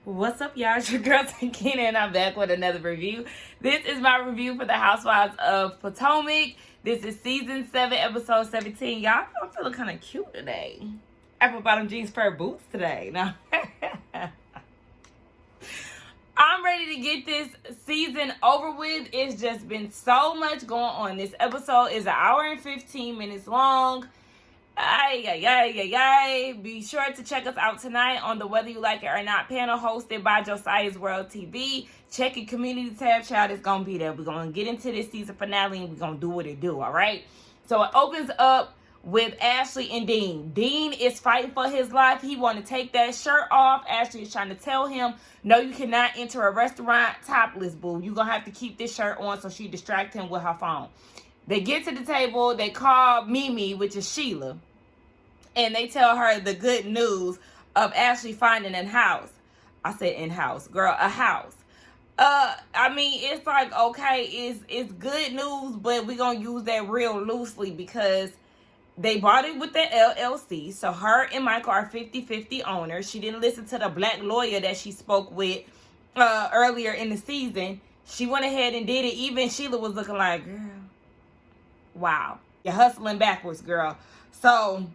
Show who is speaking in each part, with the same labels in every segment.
Speaker 1: What's up, y'all? It's your girl Takina, and I'm back with another review. This is my review for the Housewives of Potomac. This is season 7, episode 17. Y'all, I'm feeling kind of cute today. Apple bottom jeans, fur boots today. Now, I'm ready to get this season over with. It's just been so much going on. This episode is an hour and 15 minutes long. Be sure to check us out tonight on the Whether You Like It or Not panel hosted by Josiah's World TV. Check your community tab, child. It's going to be there. We're going to get into this season finale and we're going to do what it do, all right? So it opens up with Ashley and Dean. Dean is fighting for his life. He want to take that shirt off. Ashley is trying to tell him, no, you cannot enter a restaurant topless, boo. You're going to have to keep this shirt on, so she distract him with her phone. They get to the table. They call Mimi, which is Sheila. And they tell her the good news of Ashley finding a house. I said in-house, girl, a house. I mean, it's like, okay, it's good news, but we're going to use that real loosely because they bought it with the LLC. So her and Michael are 50-50 owners. She didn't listen to the black lawyer that she spoke with earlier in the season. She went ahead and did it. Even Sheila was looking like, girl, wow, you're hustling backwards, girl. So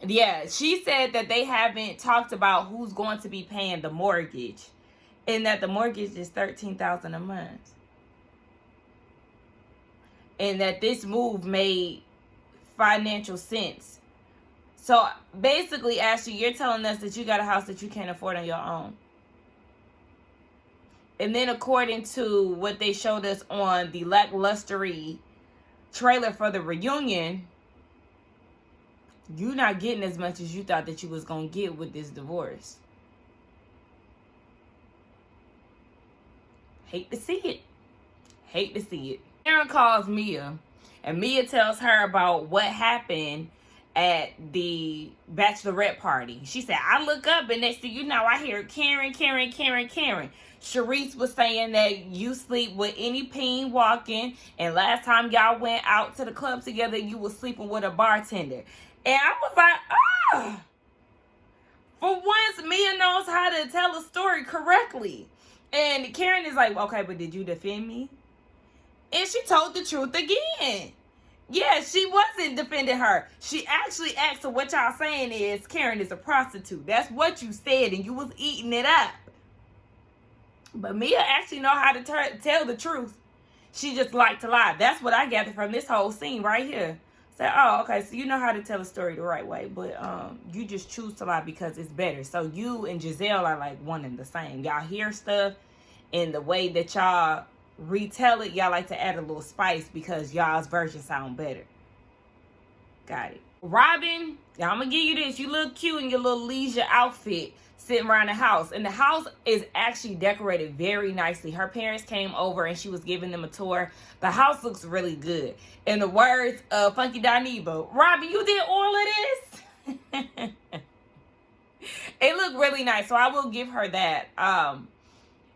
Speaker 1: yeah, she said that they haven't talked about who's going to be paying the mortgage, and that the mortgage is $13,000 a month, and that this move made financial sense. So basically, Ashley, you're telling us that you got a house that you can't afford on your own. And then according to what they showed us on the lacklustery trailer for the reunion, you're not getting as much as you thought that you was going to get with this divorce. Hate to see it. Hate to see it. Karen calls Mia, and Mia tells her about what happened at the bachelorette party. She said, I look up, and next thing you know, I hear Karen. Sharice was saying that you sleep with any peen walking, and last time y'all went out to the club together, you was sleeping with a bartender. And I was like, for once, Mia knows how to tell a story correctly. And Karen is like, okay, but did you defend me? And she told the truth again. Yeah, she wasn't defending her. She actually asked her, what y'all saying is Karen is a prostitute. That's what you said, and you was eating it up. But Mia actually know how to tell the truth. She just liked to lie. That's what I gathered from this whole scene right here. Say, oh, okay, so you know how to tell a story the right way, but you just choose to lie because it's better. So you and Giselle are like one and the same. Y'all hear stuff, and the way that y'all retell it, y'all like to add a little spice because y'all's version sound better. Got it. Robin, I'm going to give you this. You look cute in your little leisure outfit sitting around the house. And the house is actually decorated very nicely. Her parents came over and she was giving them a tour. The house looks really good. In the words of Funky Dineva, Robin, you did all of this? It looked really nice, so I will give her that.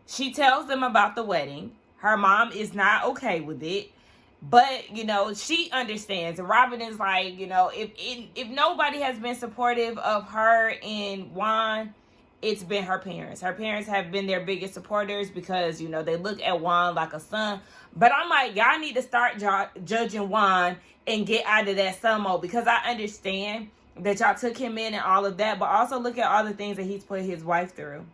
Speaker 1: She tells them about the wedding. Her mom is not okay with it. But, you know, she understands. And Robin is like, you know, if nobody has been supportive of her and Juan, it's been her parents. Her parents have been their biggest supporters because, you know, they look at Juan like a son. But I'm like, y'all need to start judging Juan and get out of that son mode, because I understand that y'all took him in and all of that. But also look at all the things that he's put his wife through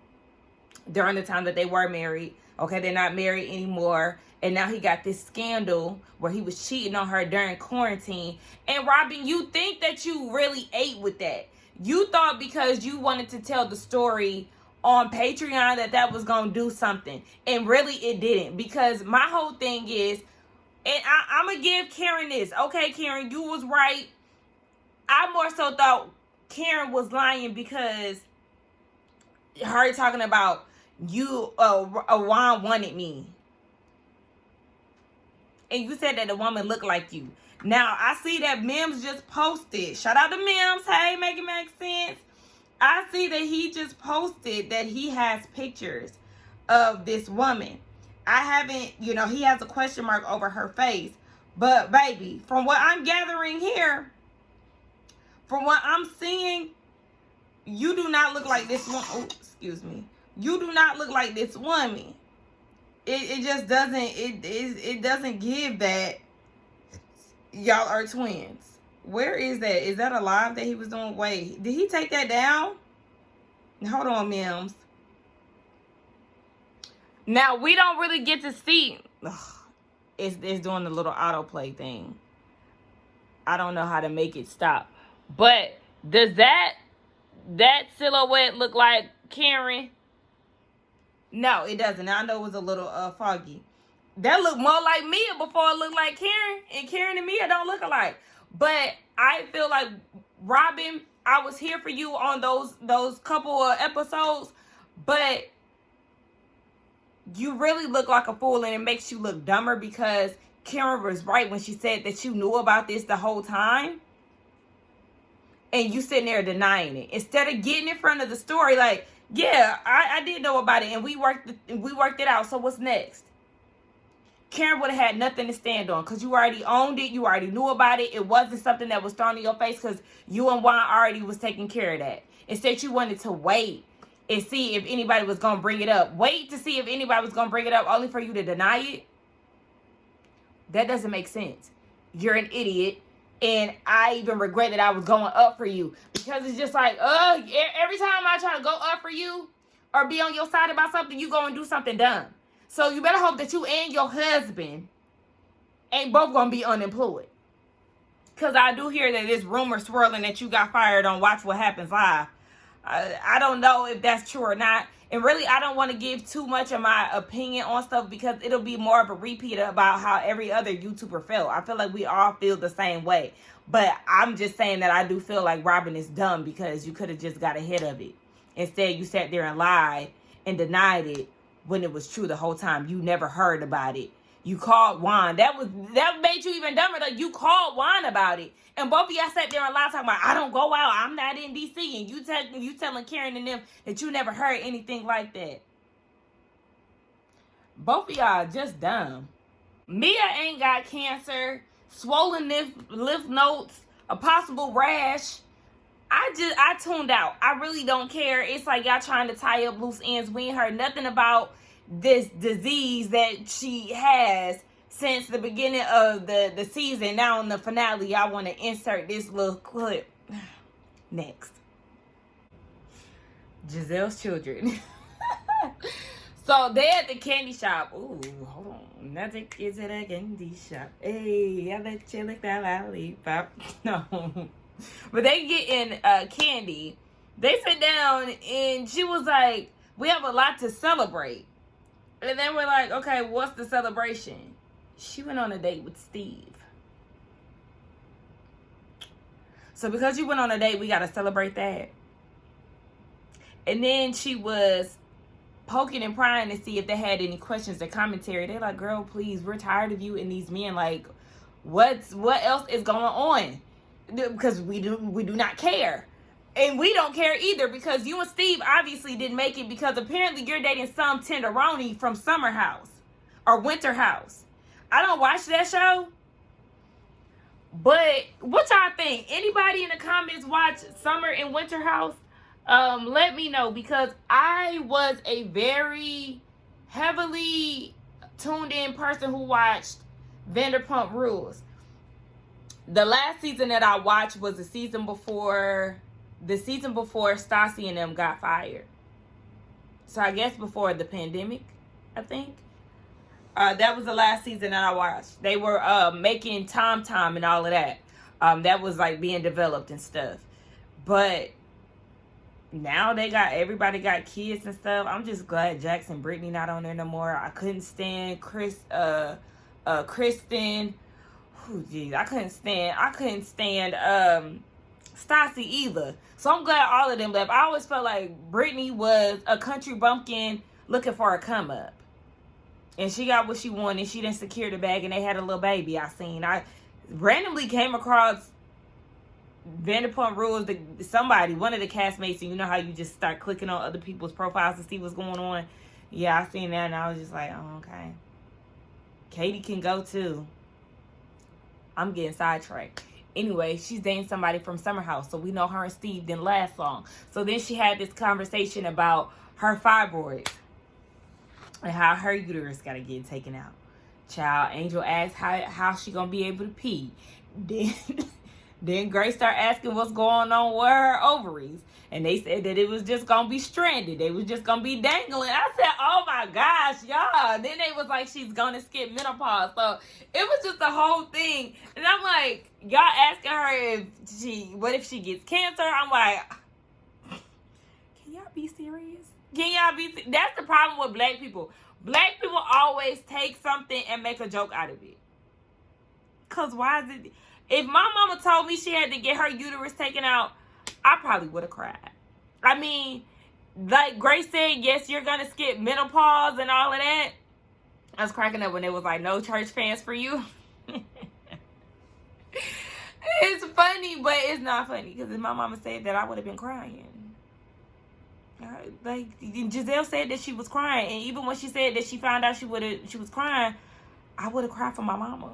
Speaker 1: during the time that they were married. Okay, they're not married anymore. And now he got this scandal where he was cheating on her during quarantine. And Robin, you think that you really ate with that. You thought because you wanted to tell the story on Patreon that was going to do something. And really it didn't. Because my whole thing is, and I'm going to give Karen this. Okay, Karen, you was right. I more so thought Karen was lying because her talking about Juan wanted me. And you said that the woman looked like you. Now, I see that Mims just posted. Shout out to Mims. Hey, make it make sense. I see that he just posted that he has pictures of this woman. I haven't, you know, he has a question mark over her face. But, baby, from what I'm gathering here, from what I'm seeing, you do not look like this one. Oh, excuse me. You do not look like this woman. It just doesn't, it doesn't give that y'all are twins. Where is that? Is that a live that he was doing? Wait, did he take that down? Hold on, Mims. Now, we don't really get to see. Ugh, it's doing the little autoplay thing. I don't know how to make it stop. But does that silhouette look like Karen? No, it doesn't. I know it was a little foggy. That looked more like Mia before it looked like Karen. And Karen and Mia don't look alike. But I feel like, Robin, I was here for you on those couple of episodes. But you really look like a fool, and it makes you look dumber because Karen was right when she said that you knew about this the whole time. And you sitting there denying it. Instead of getting in front of the story like, yeah, I did know about it, and we worked it out. So what's next? Karen would have had nothing to stand on because you already owned it. You already knew about it. It wasn't something that was thrown in your face because you and Juan already was taking care of that. Instead, you wanted to wait and see if anybody was going to bring it up. Wait to see if anybody was going to bring it up only for you to deny it. That doesn't make sense. You're an idiot. And I even regret that I was going up for you. Because it's just like, every time I try to go up for you or be on your side about something, you go and do something dumb. So you better hope that you and your husband ain't both going to be unemployed. Because I do hear that there's rumors swirling that you got fired on Watch What Happens Live. I don't know if that's true or not. And really, I don't want to give too much of my opinion on stuff because it'll be more of a repeat about how every other YouTuber felt. I feel like we all feel the same way. But I'm just saying that I do feel like Robin is dumb because you could have just got ahead of it. Instead, you sat there and lied and denied it when it was true the whole time. You never heard about it. You called Juan. That made you even dumber. Like, you called Juan about it. And both of y'all sat there and lied talking about, I don't go out. I'm not in D.C. And you telling Karen and them that you never heard anything like that. Both of y'all just dumb. Mia ain't got cancer, swollen lymph nodes, a possible rash. I tuned out. I really don't care. It's like y'all trying to tie up loose ends. We ain't heard nothing about this disease that she has since the beginning of the season. Now in the finale, I want to insert this little clip. Next. Giselle's children. So they at the candy shop. Ooh, hold on. Now the kids at the candy shop. Hey, I let you lick that lollipop. No. But they getting candy. They sit down and she was like, we have a lot to celebrate. And then we're like, okay, what's the celebration? She went on a date with Steve. So because you went on a date, we got to celebrate that. And then she was poking and prying to see if they had any questions or commentary. They're like, girl, please, we're tired of you and these men. Like, what else is going on? Because we do not care. And we don't care either because you and Steve obviously didn't make it because apparently you're dating some tenderoni from Summer House or Winter House. I don't watch that show. But what y'all think? Anybody in the comments watch Summer and Winter House? Let me know because I was a very heavily tuned in person who watched Vanderpump Rules. The last season that I watched was the season before Stassi and them got fired. So I guess before the pandemic, I think. That was the last season that I watched. They were making Tom and all of that. That was like being developed and stuff. But now everybody got kids and stuff. I'm just glad Jax and Brittany not on there no more. I couldn't stand Kristen. Oh, geez, I couldn't stand Stassi either. So I'm glad all of them left. I always felt like Brittany was a country bumpkin looking for a come up. And she got what she wanted. She didn't secure the bag and they had a little baby I seen. I randomly came across Vanderpump Rules, one of the castmates, and you know how you just start clicking on other people's profiles to see what's going on? Yeah, I seen that and I was just like, oh, okay. Katie can go too. I'm getting sidetracked. Anyway, she's dating somebody from Summer House, so we know her and Steve didn't last long. So then she had this conversation about her fibroids and how her uterus got to get taken out. Child, Angel asked how she gonna be able to pee. Then Grace started asking what's going on with her ovaries. And they said that it was just gonna be stranded. They was just gonna be dangling. I said, oh my gosh, y'all. Then they was like, she's gonna skip menopause. So it was just the whole thing. And I'm like, y'all asking her what if she gets cancer? I'm like, can y'all be serious? That's the problem with black people. Black people always take something and make a joke out of it. Cause why is it? If my mama told me she had to get her uterus taken out, I probably would have cried. I mean, like Grace said, yes, you're gonna skip menopause and all of that. I was cracking up when it was like, no church fans for you. It's funny, but it's not funny. Because if my mama said that, I would have been crying. Like, Giselle said that she was crying. And even when she said that she found out she was crying, I would have cried for my mama.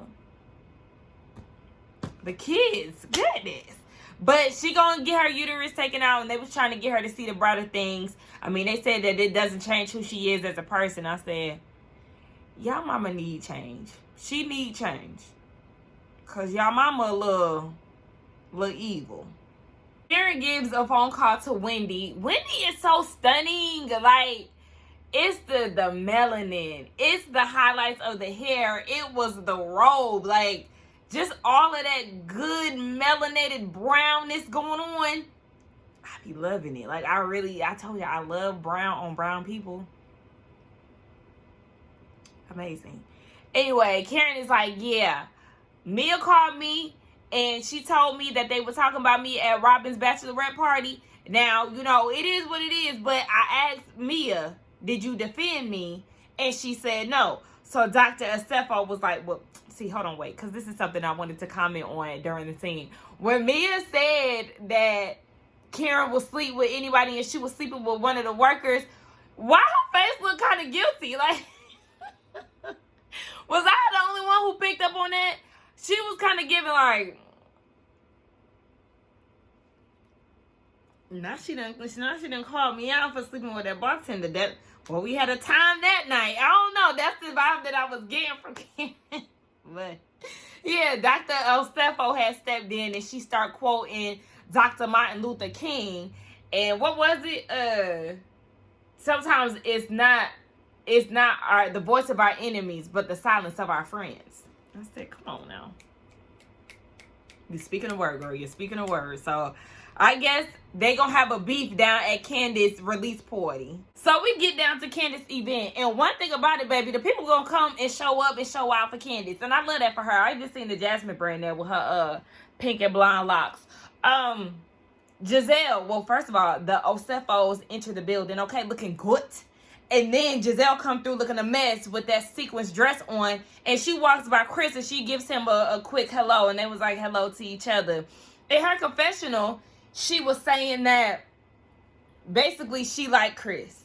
Speaker 1: The kids, goodness. But she gonna get her uterus taken out, and they was trying to get her to see the brighter things. I mean, they said that it doesn't change who she is as a person. I said, y'all mama need change. She need change. Because y'all mama a little evil. Karen gives a phone call to Wendy. Wendy is so stunning. Like, it's the melanin. It's the highlights of the hair. It was the robe. Like, just all of that good melanated brownness going on. I be loving it. Like, I told you, I love brown on brown people. Amazing. Anyway, Karen is like, yeah, Mia called me and she told me that they were talking about me at Robin's bachelorette party. Now, you know, it is what it is, but I asked Mia, did you defend me? And she said no. So Dr. Acefo was like, well, see, hold on, wait, because this is something I wanted to comment on during the scene. When Mia said that Karen will sleep with anybody and she was sleeping with one of the workers, why her face looked kind of guilty? Like, was I the only one who picked up on that? She was kind of giving like, now she done call me out for sleeping with that bartender. Well, we had a time that night. I don't know. That's the vibe that I was getting from Karen. But yeah, Dr. Acefo had stepped in and she started quoting Dr. Martin Luther King. And what was it? Sometimes it's not the voice of our enemies, but the silence of our friends. I said, come on now. You're speaking a word, girl. You're speaking a word. So I guess they gonna have a beef down at Candace's release party. So we get down to Candace's event. And one thing about it, baby, the people gonna come and show up and show out for Candace. And I love that for her. I just seen the Jasmine brand there with her pink and blonde locks. Giselle, well, first of all, the Acefos enter the building, okay, looking good. And then Giselle come through looking a mess with that sequins dress on. And she walks by Chris and she gives him a quick hello. And they was like hello to each other. In her confessional, she was saying that basically she liked Chris.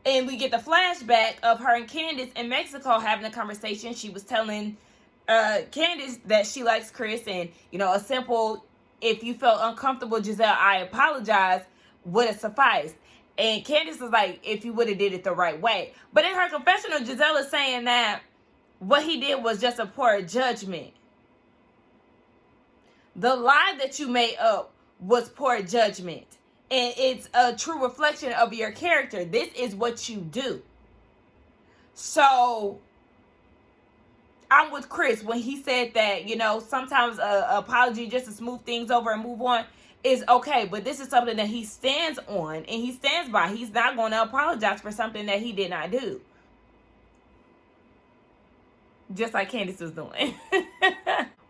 Speaker 1: And we get the flashback of her and Candace in Mexico having a conversation. She was telling Candace that she likes Chris. And, you know, a simple, if you felt uncomfortable, Giselle, I apologize, would have sufficed. And Candace was like, if you would have did it the right way. But in her confessional, Giselle is saying that what he did was just a poor judgment. The lie that you made up was poor judgment. And it's a true reflection of your character. This is what you do. So I'm with Chris when he said that, you know, sometimes an apology just to smooth things over and move on is okay. But this is something that he stands on and he stands by. He's not going to apologize for something that he did not do. Just like Candace was doing.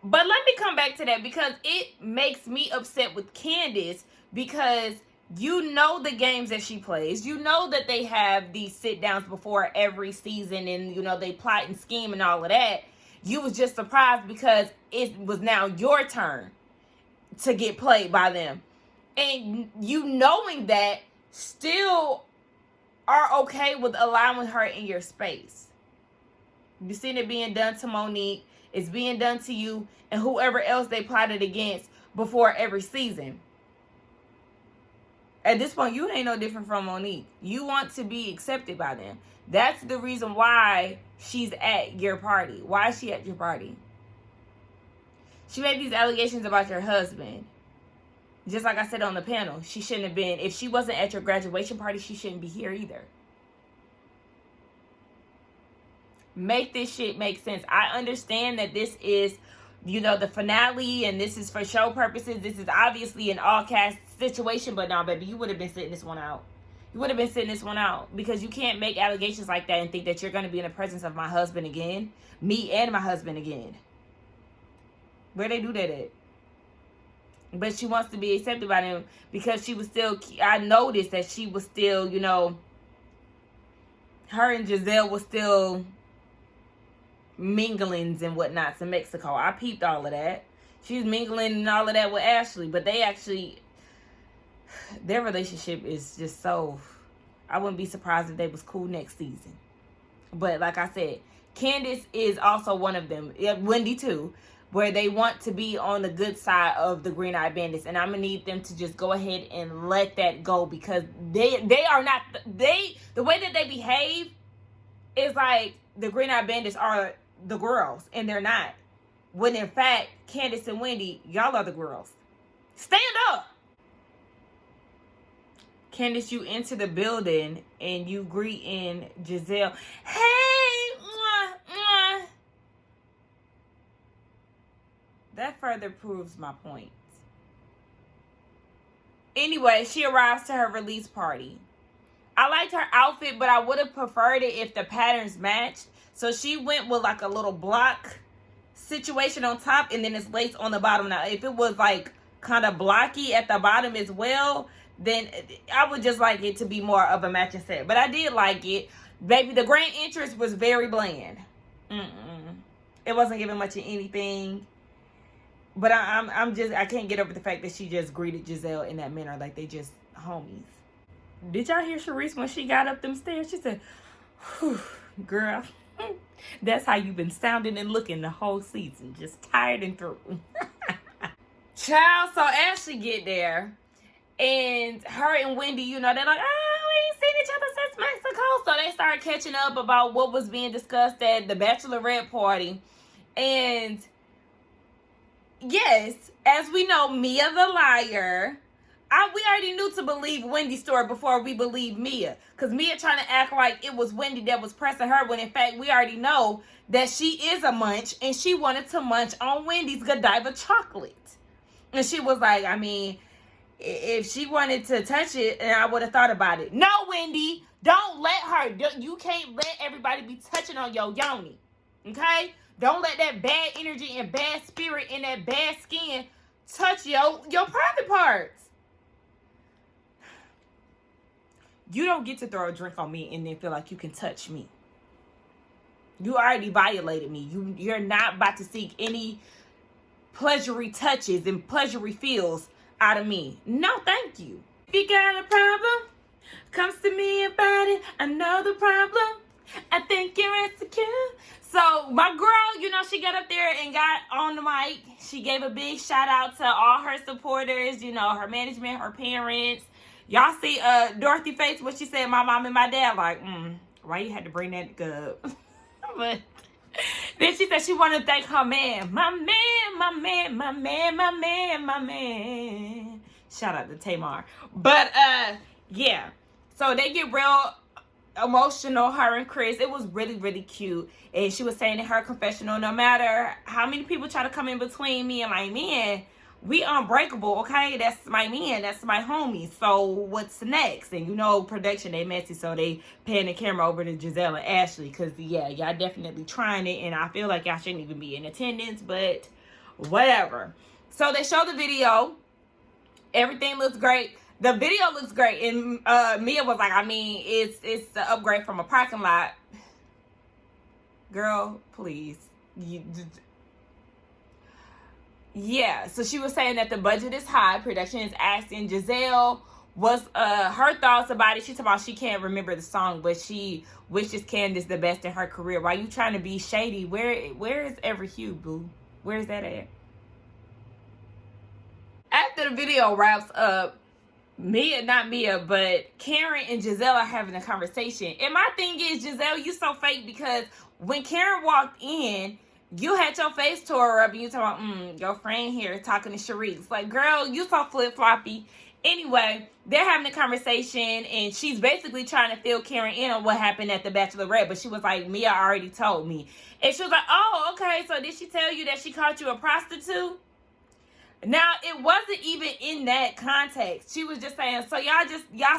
Speaker 1: But let me come back to that because it makes me upset with Candace because you know the games that she plays. You know that they have these sit downs before every season and, you know, they plot and scheme and all of that. You was just surprised because it was now your turn to get played by them. And you knowing that still are okay with allowing her in your space. You seen it being done to Monique. is being done to you and whoever else they plotted against before every season. At this point, you ain't no different from Monique. You want to be accepted by them. That's the reason why she's at your party. Why is she at your party? She made these allegations about your husband. Just like I said on the panel, she shouldn't have been. If she wasn't at your graduation party, she shouldn't be here either. Make this shit make sense. I understand that this is, the finale, and this is for show purposes. This is obviously an all-cast situation, but no, baby, you would have been sitting this one out. You would have been sitting this one out, because you can't make allegations like that and think that you're going to be in the presence of my husband again, me and my husband again. Where they do that at? But she wants to be accepted by them because she was still, I noticed that she was still, her and Giselle was still minglings and whatnots in Mexico. I peeped all of that. She was mingling and all of that with Ashley, but their relationship is just so, I wouldn't be surprised if they was cool next season. But like I said, Candace is also one of them. Yeah, Wendy too, where they want to be on the good side of the Green Eye Bandits, and I'm gonna need them to just go ahead and let that go, because they are not, the way that they behave is like the Green Eye Bandits are the girls, and they're not. When in fact, Candace and Wendy, y'all are the girls. Stand up! Candace, you enter the building and you greet in Giselle. Hey! Mwah, mwah. That further proves my point. Anyway, she arrives to her release party. I liked her outfit, but I would have preferred it if the patterns matched. So she went with like a little block situation on top, and then it's lace on the bottom. Now, if it was like kind of blocky at the bottom as well, then I would just like it to be more of a matching set. But I did like it. Baby, the grand entrance was very bland. It wasn't giving much of anything. But I can't get over the fact that she just greeted Giselle in that manner, like they just homies. Did y'all hear Sharice when she got up them stairs? She said, whew, girl, that's how you've been sounding and looking the whole season. Just tired and through. Child, so Ashley get there, and her and Wendy, they're like, we ain't seen each other since Mexico. So they start catching up about what was being discussed at the bachelorette party. And yes, as we know, Mia the liar, we already knew to believe Wendy's story before we believed Mia. Because Mia trying to act like it was Wendy that was pressing her, when in fact we already know that she is a munch, and she wanted to munch on Wendy's Godiva chocolate. And she was like, if she wanted to touch it, and I would have thought about it. No, Wendy, don't let her. You can't let everybody be touching on your yoni. Okay? Don't let that bad energy and bad spirit and that bad skin touch your private parts. You don't get to throw a drink on me and then feel like you can touch me. You already violated me. You're not about to seek any pleasury touches and pleasury feels out of me. No, thank you. If you got a problem, comes to me about it. I know the problem. I think you're insecure. So my girl, she got up there and got on the mic. She gave a big shout out to all her supporters, her management, her parents. Y'all see Dorothy face what she said, my mom and my dad, like, why you had to bring that up? But then she said she wanted to thank her man. My man. Shout out to Tamar. But yeah. So they get real emotional, her and Chris. It was really, really cute. And she was saying in her confessional, no matter how many people try to come in between me and my man, we unbreakable, okay? That's my man. That's my homie. So what's next? And production, they messy, so they pan the camera over to Giselle and Ashley. Because, yeah, y'all definitely trying it. And I feel like y'all shouldn't even be in attendance. But whatever. So they show the video. Everything looks great. The video looks great. And Mia was like, it's the upgrade from a parking lot. Girl, please. Yeah, so she was saying that the budget is high. Production is asking Giselle was her thoughts about it. She talked about she can't remember the song, but she wishes Candace the best in her career. Why you trying to be shady? Where is RHOP, boo? Where's that at? After the video wraps up, not Mia, but Karen and Giselle are having a conversation. And my thing is, Giselle, you so fake, because when Karen walked in, you had your face tore up and you talking about, your friend here talking to Sharice. Like, girl, you so flip-floppy. Anyway, they're having a conversation and she's basically trying to fill Karen in on what happened at the Bachelorette. But she was like, Mia already told me. And she was like, oh, okay, so did she tell you that she called you a prostitute? Now, it wasn't even in that context. She was just saying, so y'all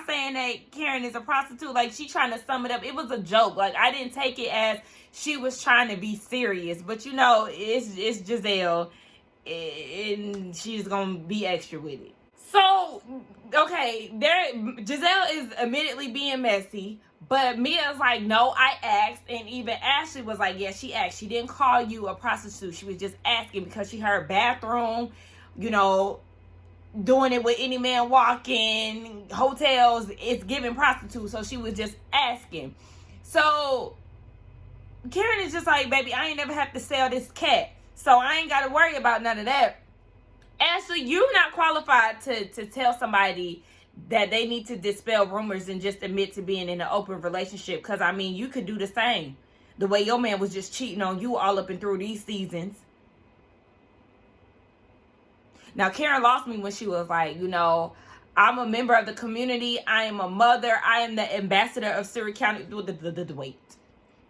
Speaker 1: saying that Karen is a prostitute? Like, she trying to sum it up. It was a joke. Like, I didn't take it as she was trying to be serious. But, you know, it's Giselle, and she's going to be extra with it. So, okay, Giselle is admittedly being messy. But Mia's like, no, I asked. And even Ashley was like, yeah, she asked. She didn't call you a prostitute. She was just asking because she heard bathroom, you know, doing it with any man walking, hotels, it's giving prostitute. So she was just asking. So Karen is just like, baby, I ain't never have to sell this cat, so I ain't got to worry about none of that. Ashley, you're not qualified to tell somebody that they need to dispel rumors and just admit to being in an open relationship. Because, I mean, you could do the same. The way your man was just cheating on you all up and through these seasons. Now, Karen lost me when she was like, you know, I'm a member of the community. I am a mother. I am the ambassador of Surrey County. Wait.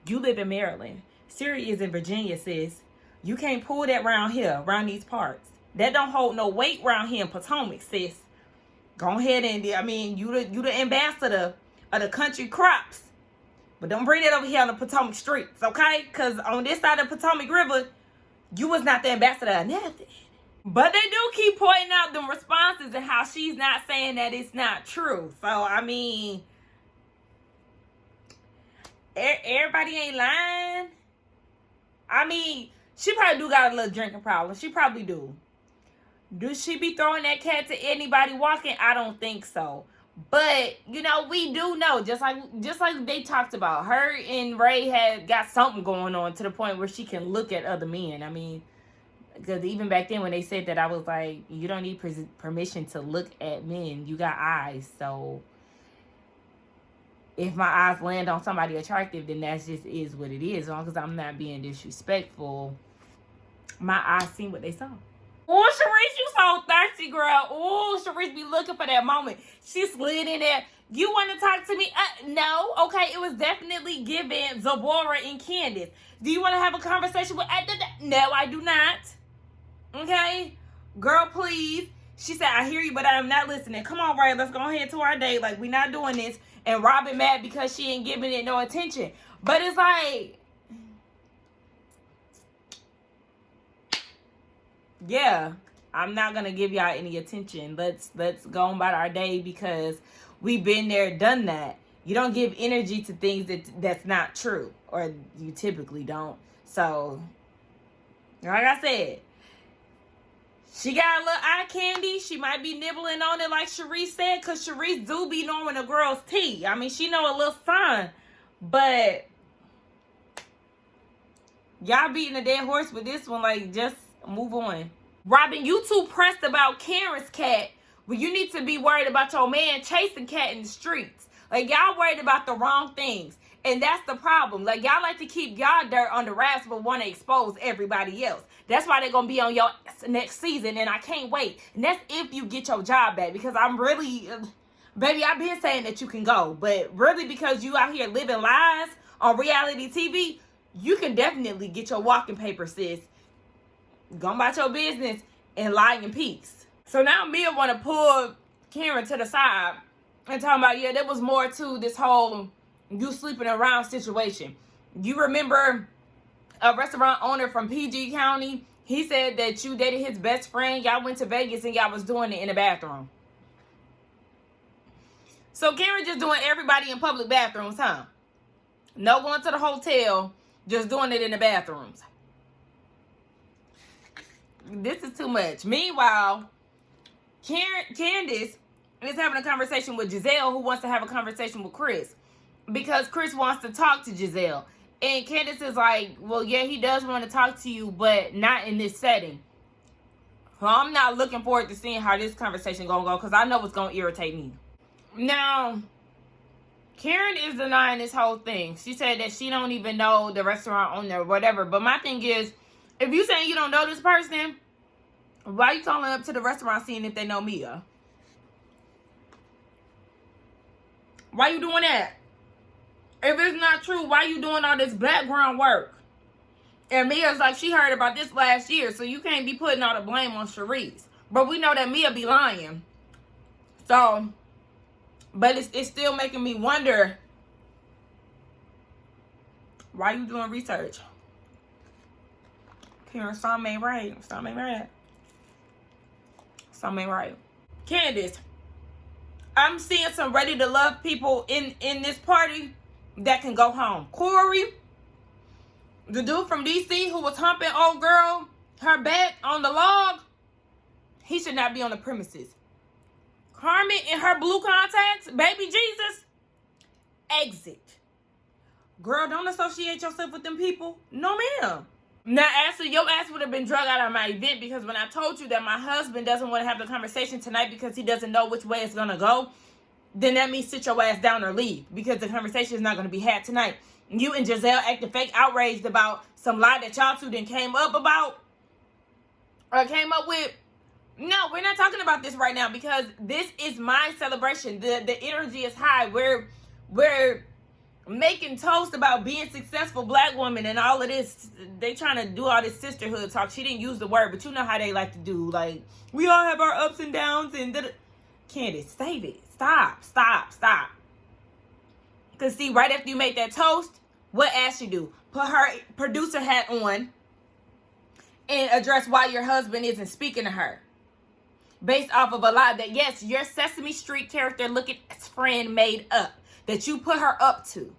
Speaker 1: You live in Maryland. Surrey is in Virginia, sis. You can't pull that around here, around these parts. That don't hold no weight around here in Potomac, sis. Go ahead and, I mean, you the ambassador of the country crops. But don't bring it over here on the Potomac streets, okay? Because on this side of the Potomac River, you was not the ambassador of nothing. But they do keep pointing out them responses and how she's not saying that it's not true. So, I mean, everybody ain't lying. I mean, she probably do got a little drinking problem. She probably do. Does she be throwing that cat to anybody walking? I don't think so. But, you know, we do know, just like they talked about, her and Ray had got something going on to the point where she can look at other men. I mean, because even back then when they said that, I was like, you don't need permission to look at men. You got eyes. So if my eyes land on somebody attractive, then that just is what it is. As long as I'm not being disrespectful, my eyes seen what they saw. Oh, Sharice, you so thirsty, girl. Oh, Sharice be looking for that moment. She slid in there. You want to talk to me? No. Okay, it was definitely given Zabora and Candace. Do you want to have a conversation with... No, I do not. Okay? Girl, please. She said, I hear you, but I am not listening. Come on, Ray, let's go ahead to our date. Like, we not doing this. And Robin mad because she ain't giving it no attention. But it's like... yeah, I'm not gonna give y'all any attention. Let's go on about our day because we've been there, done that. You don't give energy to things that's not true, or you typically don't. So, like I said, she got a little eye candy. She might be nibbling on it like Sharice said, because Sharice do be knowing a girl's tea. I mean, she know a little sign, but y'all beating a dead horse with this one. Like, just move on. Robin, you too pressed about Karen's cat when you need to be worried about your man chasing cat in the streets. Like, y'all worried about the wrong things. And that's the problem. Like, y'all like to keep y'all dirt under wraps but want to expose everybody else. That's why they're going to be on your next season, and I can't wait. And that's if you get your job back, because I'm really... baby, I've been saying that you can go. But really, because you out here living lies on reality TV, you can definitely get your walking paper, sis. Go about your business and lie in peace. So now Mia want to pull Karen to the side and talking about, yeah, there was more to this whole you sleeping around situation. You remember a restaurant owner from PG County? He said that you dated his best friend. Y'all went to Vegas and y'all was doing it in the bathroom. So Karen just doing everybody in public bathrooms, huh? No going to the hotel, just doing it in the bathrooms. This is too much. Meanwhile, Candace is having a conversation with Giselle, who wants to have a conversation with Chris. Because Chris wants to talk to Giselle. And Candace is like, well, yeah, he does want to talk to you, but not in this setting. Well, I'm not looking forward to seeing how this conversation gonna go, because I know it's gonna irritate me. Now, Karen is denying this whole thing. She said that she don't even know the restaurant owner or whatever. But my thing is, if you saying you don't know this person, why you calling up to the restaurant seeing if they know Mia? Why you doing that? If it's not true, why you doing all this background work? And Mia's like, she heard about this last year, so you can't be putting all the blame on Sharice. But we know that Mia be lying. So, but it's still making me wonder, why you doing research? Karen, something ain't right. Something ain't right. Something ain't right. Candace, I'm seeing some ready to love people in this party that can go home. Corey, the dude from DC who was humping old girl, her back on the log, he should not be on the premises. Carmen in her blue contacts, baby Jesus, exit. Girl, don't associate yourself with them people. No, ma'am. Now, Ashley, your ass would have been drug out of my event, because when I told you that my husband doesn't want to have the conversation tonight because he doesn't know which way it's going to go, then that means sit your ass down or leave, because the conversation is not going to be had tonight. You and Giselle acting fake outraged about some lie that y'all two then came up about or came up with. No, we're not talking about this right now, because this is my celebration. The energy is high. We're making toast about being successful black women and all of this. They trying to do all this sisterhood talk. She didn't use the word, but you know how they like to do. Like, we all have our ups and downs. And Candace, save it. Stop. Because see, right after you make that toast, what Ashley do? Put her producer hat on and address why your husband isn't speaking to her. Based off of a lie that, yes, your Sesame Street character looking friend made up. That you put her up to.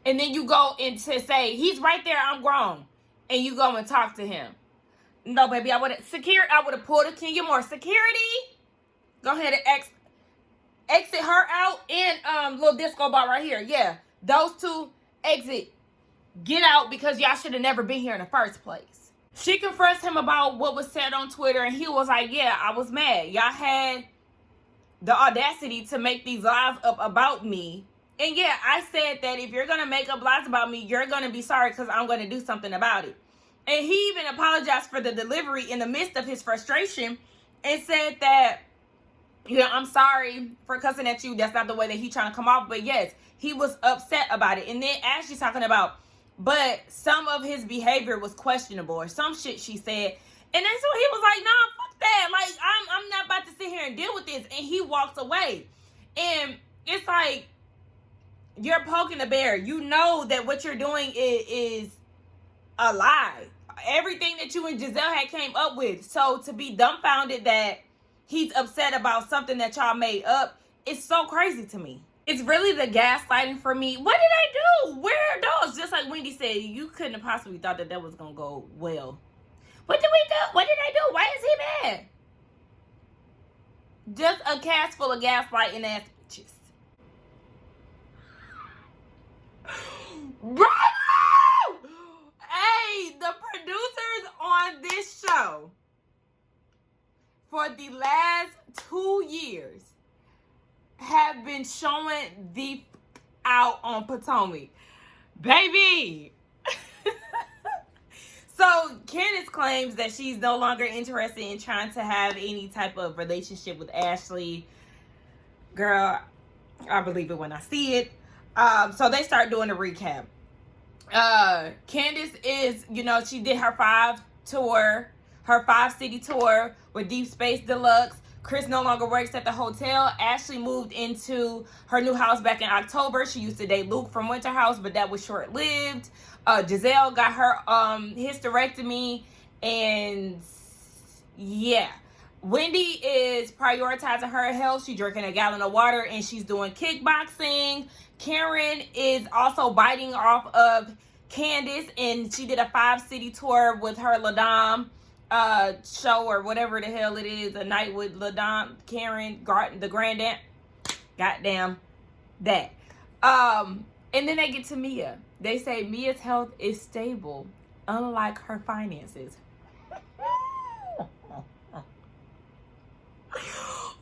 Speaker 1: And then you go into say, he's right there, I'm grown. And you go and talk to him. No, baby, I would have pulled a Kenya Moore. Security, go ahead and exit her out and little disco ball right here. Yeah, those two exit. Get out, because y'all should have never been here in the first place. She confronts him about what was said on Twitter, and he was like, yeah, I was mad. Y'all had the audacity to make these lies up about me. And yeah, I said that if you're going to make up lies about me, you're going to be sorry, because I'm going to do something about it. And he even apologized for the delivery in the midst of his frustration and said that, you know, I'm sorry for cussing at you. That's not the way that he's trying to come off. But yes, he was upset about it. And then Ashley's talking about, but some of his behavior was questionable or some shit she said. And that's what he was like, nah, fuck that. Like, I'm not about to sit here and deal with this. And he walks away. And it's like, you're poking the bear. You know that what you're doing is a lie. Everything that you and Giselle had came up with. So to be dumbfounded that he's upset about something that y'all made up, it's so crazy to me. It's really the gaslighting for me. What did I do? Where are those? Just like Wendy said, you couldn't have possibly thought that was going to go well. What did we do? What did I do? Why is he mad? Just a cast full of gaslighting ass bitches. Bravo! Hey, the producers on this show for the last 2 years have been showing the out on Potomac. Baby! So, Candace claims that she's no longer interested in trying to have any type of relationship with Ashley. Girl, I believe it when I see it. So, they start doing a recap. Candace is, you know, she did her 5-city tour with Deep Space Deluxe. Chris no longer works at the hotel. Ashley moved into her new house back in October. She used to date Luke from Winter House, but that was short-lived. Giselle got her hysterectomy, and yeah. Wendy is prioritizing her health. She's drinking a gallon of water, and she's doing kickboxing. Karen is also biting off of Candace, and she did a 5-city tour with her Ladam. show or whatever the hell it is, A Night with LaDon, Karen, the Grande, goddamn that. And then they get to Mia. They say Mia's health is stable, unlike her finances.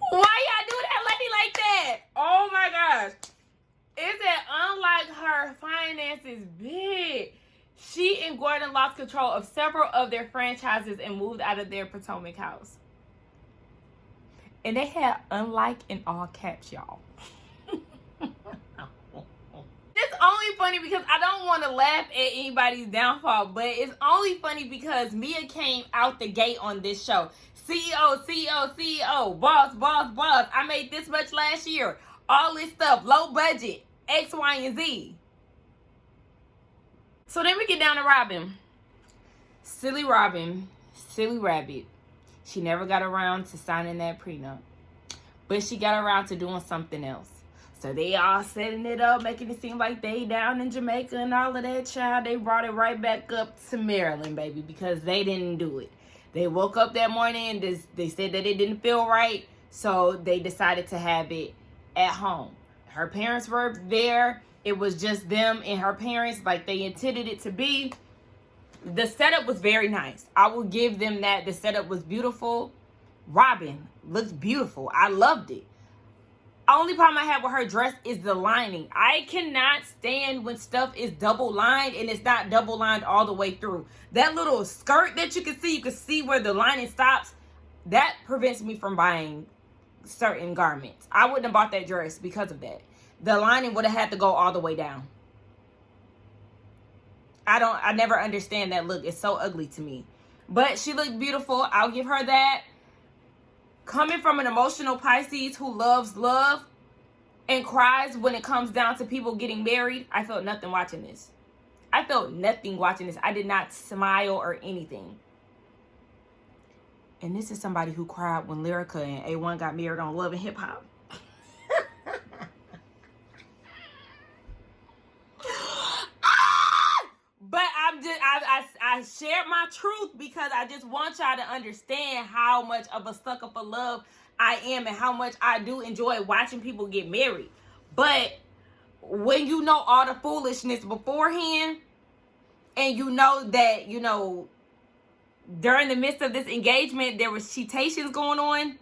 Speaker 1: Why y'all do that lady like that? Oh my gosh. It said unlike her finances, big. She and Gordon lost control of several of their franchises and moved out of their Potomac house. And they had unlike in all caps, y'all. It's only funny because I don't want to laugh at anybody's downfall, but it's only funny because Mia came out the gate on this show. CEO, boss. I made this much last year. All this stuff, low budget, X, Y, and Z. So then we get down to Robin. Silly Robin, silly rabbit. She never got around to signing that prenup, but she got around to doing something else. So they all setting it up, making it seem like they down in Jamaica and all of that, child. They brought it right back up to Maryland, baby, because they didn't do it. They woke up that morning and they said that it didn't feel right, so they decided to have it at home. Her parents were there. It was just them and her parents like they intended it to be. The setup was very nice. I will give them that. The setup was beautiful. Robin looked beautiful. I loved it. Only problem I have with her dress is the lining. I cannot stand when stuff is double lined and it's not double lined all the way through. That little skirt that you can see where the lining stops. That prevents me from buying certain garments. I wouldn't have bought that dress because of that. The lining would have had to go all the way down. I never understand that look. It's so ugly to me. But she looked beautiful. I'll give her that. Coming from an emotional Pisces who loves love and cries when it comes down to people getting married, I felt nothing watching this. I felt nothing watching this. I did not smile or anything. And this is somebody who cried when Lyrica and A1 got married on Love and Hip Hop. But I shared my truth because I just want y'all to understand how much of a sucker for love I am and how much I do enjoy watching people get married. But when you know all the foolishness beforehand and you know that, you know, during the midst of this engagement, there was cheatations going on,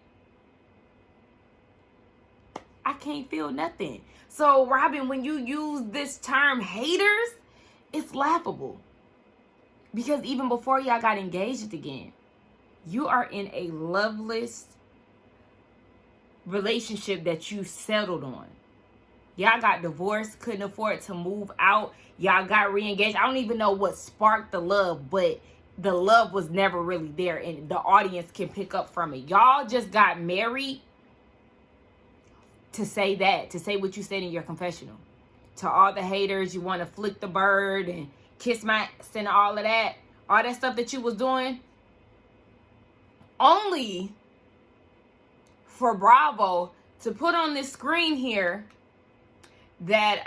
Speaker 1: I can't feel nothing. So, Robin, when you use this term haters, it's laughable. Because even before y'all got engaged again, you are in a loveless relationship that you settled on. Y'all got divorced, couldn't afford to move out. Y'all got re-engaged. I don't even know what sparked the love, but the love was never really there. And the audience can pick up from it. Y'all just got married to say that, to say what you said in your confessional. To all the haters, you want to flick the bird and kiss my ass and all of that. All that stuff that you was doing. Only for Bravo to put on this screen here that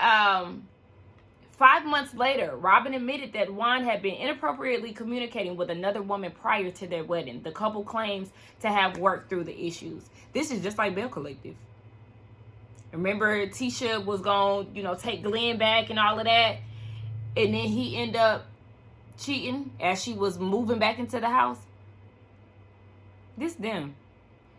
Speaker 1: 5 months later, Robin admitted that Juan had been inappropriately communicating with another woman prior to their wedding. The couple claims to have worked through the issues. This is just like Bell Collective. Remember, Tisha was going to, take Glenn back and all of that. And then he ended up cheating as she was moving back into the house. This them.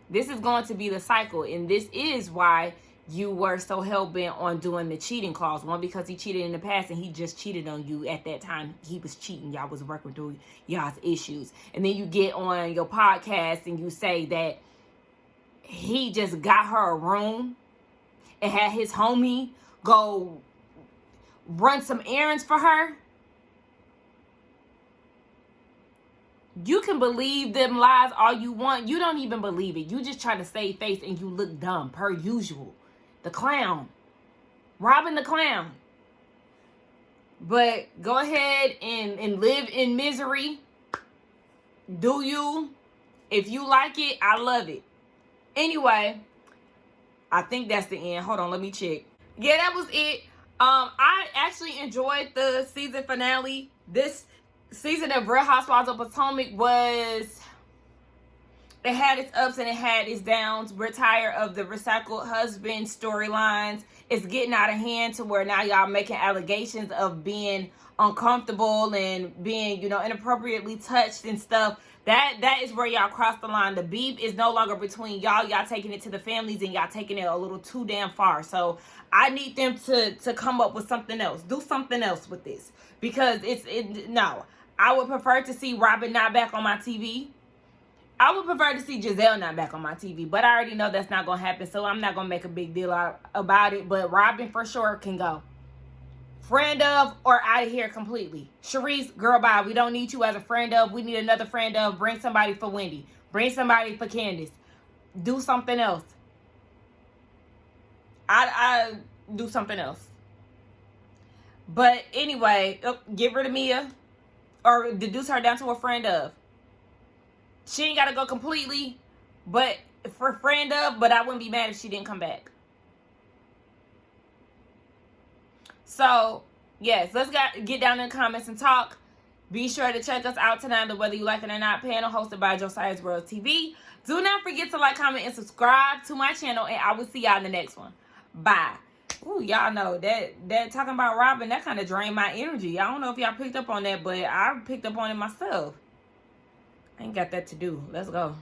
Speaker 1: This is going to be the cycle. And this is why you were so hell-bent on doing the cheating clause. One, because he cheated in the past and he just cheated on you at that time. He was cheating. Y'all was working through y'all's issues. And then you get on your podcast and you say that he just got her a room and had his homie go run some errands for her. You can believe them lies all you want. You don't even believe it. You just try to save face and you look dumb, per usual. The clown. Robin the clown. But go ahead and live in misery. Do you? If you like it, I love it. Anyway, I think that's the end. Hold on, let me check. Yeah, that was it. I actually enjoyed the season finale. This season of Real Housewives of Potomac was it had its ups and it had its downs. We're tired of the recycled husband storylines. It's getting out of hand to where now y'all making allegations of being uncomfortable and being, you know, inappropriately touched and stuff. That is where y'all cross the line. The beef is no longer between y'all. Y'all taking it to the families and y'all taking it a little too damn far. So I need them to come up with something else. Do something else with this. Because no. I would prefer to see Robin not back on my TV. I would prefer to see Giselle not back on my TV. But I already know that's not going to happen. So I'm not going to make a big deal about it. But Robin for sure can go. Friend of or out of here completely. Sharice, girl, bye. We don't need you as a friend of. We need another friend of. Bring somebody for Wendy. Bring somebody for Candace. Do something else. I do something else. But anyway, get rid of Mia. Or reduce her down to a friend of. She ain't got to go completely. But for friend of. But I wouldn't be mad if she didn't come back. So, yes, let's get down in the comments and talk. Be sure to check us out tonight, the Whether You Like It or Not panel hosted by Josiah's World TV. Do not forget to like, comment, and subscribe to my channel, and I will see y'all in the next one. Bye. Ooh, y'all know that talking about Robin, that kind of drained my energy. I don't know if y'all picked up on that, but I picked up on it myself. I ain't got that to do. Let's go.